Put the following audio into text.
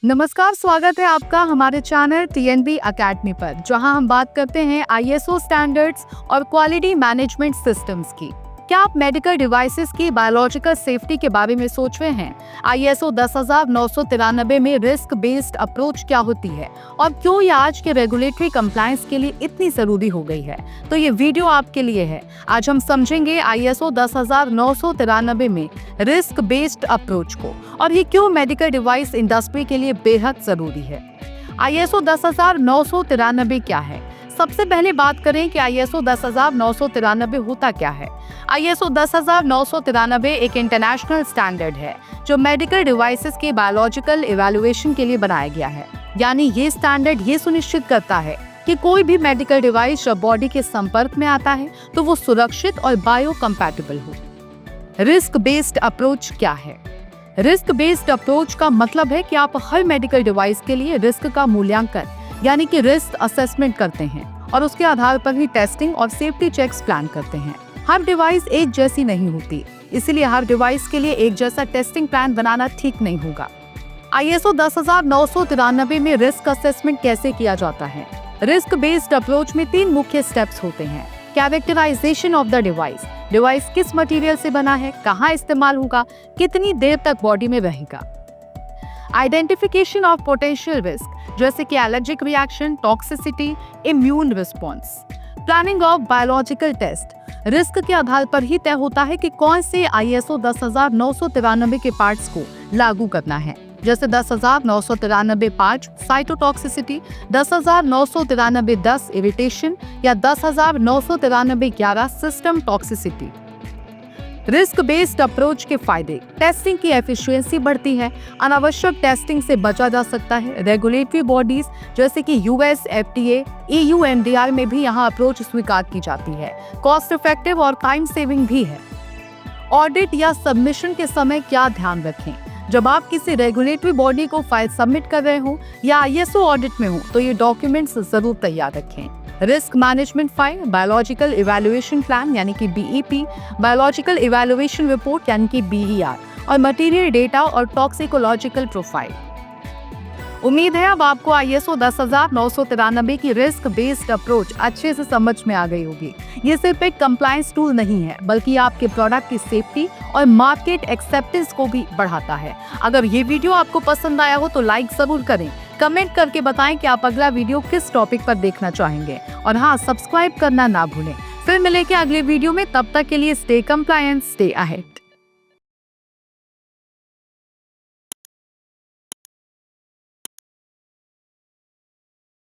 नमस्कार, स्वागत है आपका हमारे चैनल TNB अकेडमी पर, जहां हम बात करते हैं ISO स्टैंडर्ड्स और क्वालिटी मैनेजमेंट सिस्टम्स की। क्या आप मेडिकल डिवाइसेस की बायोलॉजिकल सेफ्टी के बारे में सोच रहे हैं? ISO 10993 में रिस्क बेस्ड अप्रोच क्या होती है और क्यों ये आज के रेगुलेटरी कंप्लायंस के लिए इतनी जरूरी हो गई है? तो ये वीडियो आपके लिए है। आज हम समझेंगे ISO 10993 में रिस्क बेस्ड अप्रोच को और ये क्यों मेडिकल डिवाइस इंडस्ट्री के लिए बेहद जरूरी है। ISO 10993 क्या है? सबसे पहले बात करें कि ISO 10993 होता क्या है। ISO 10993 एक इंटरनेशनल स्टैंडर्ड है जो मेडिकल डिवाइसेस के बायोलॉजिकल इवैल्यूएशन के लिए बनाया गया है। यानी ये स्टैंडर्ड ये सुनिश्चित करता है कि कोई भी मेडिकल डिवाइस जब बॉडी के संपर्क में आता है तो वो सुरक्षित और बायो कंपैटिबल हो। रिस्क बेस्ड अप्रोच क्या है? रिस्क बेस्ड अप्रोच का मतलब है कि आप हर मेडिकल डिवाइस के लिए रिस्क का मूल्यांकन यानी कि रिस्क असेसमेंट करते हैं और उसके आधार पर ही टेस्टिंग और सेफ्टी चेक्स प्लान करते हैं। हर डिवाइस एक जैसी नहीं होती, इसलिए हर डिवाइस के लिए एक जैसा टेस्टिंग प्लान बनाना ठीक नहीं होगा। ISO 10993 में रिस्क असेसमेंट कैसे किया जाता है? रिस्क बेस्ड अप्रोच में 3 मुख्य स्टेप्स होते हैं। Characterization of the device, device किस मटेरियल से बना है, कहाँ इस्तेमाल होगा, कितनी देर तक बॉडी में रहेगा। आइडेंटिफिकेशन ऑफ पोटेंशियल रिस्क, जैसे कि allergic reaction, toxicity, immune response. Planning of biological test, risk के आधार पर ही तय होता है कि कौन से ISO 10993 के पार्ट्स को लागू करना है, जैसे 10993-5 साइटोटॉक्सिसिटी, 10993-10 इरिटेशन या 10993-11 system toxicity. Risk based approach के फायदे: टेस्टिंग की एफिशिएंसी बढ़ती है, अनावश्यक टेस्टिंग से बचा जा सकता है। रेगुलेटरी बॉडीज जैसे कि US FDA, EU MDR में भी यहाँ अप्रोच स्वीकार की जाती है। कॉस्ट इफेक्टिव और टाइम सेविंग भी है। ऑडिट या सबमिशन के समय क्या ध्यान रखें? जब आप किसी रेगुलेटरी बॉडी को फाइल सबमिट कर रहे हो या ISO ऑडिट में हो तो ये डॉक्यूमेंट्स जरूर तैयार रखें। Risk management file, biological evaluation plan यानी कि BEP, बायोलॉजिकल इवैल्यूएशन रिपोर्ट यानी कि BER और मटेरियल डेटा और टॉक्सिकोलॉजिकल प्रोफाइल। उम्मीद है अब आपको ISO 10993 की रिस्क बेस्ड अप्रोच अच्छे से समझ में आ गई होगी। ये सिर्फ एक कंप्लायंस टूल नहीं है, बल्कि आपके प्रोडक्ट की सेफ्टी और मार्केट एक्सेप्टेंस को भी बढ़ाता है। अगर ये वीडियो आपको पसंद आया हो तो लाइक जरूर करें, कमेंट करके बताएं कि आप अगला वीडियो किस टॉपिक पर देखना चाहेंगे और हाँ, सब्सक्राइब करना ना भूलें। फिर मिलेंगे अगले वीडियो में, तब तक के लिए स्टे कंप्लायंट, स्टे अहेड।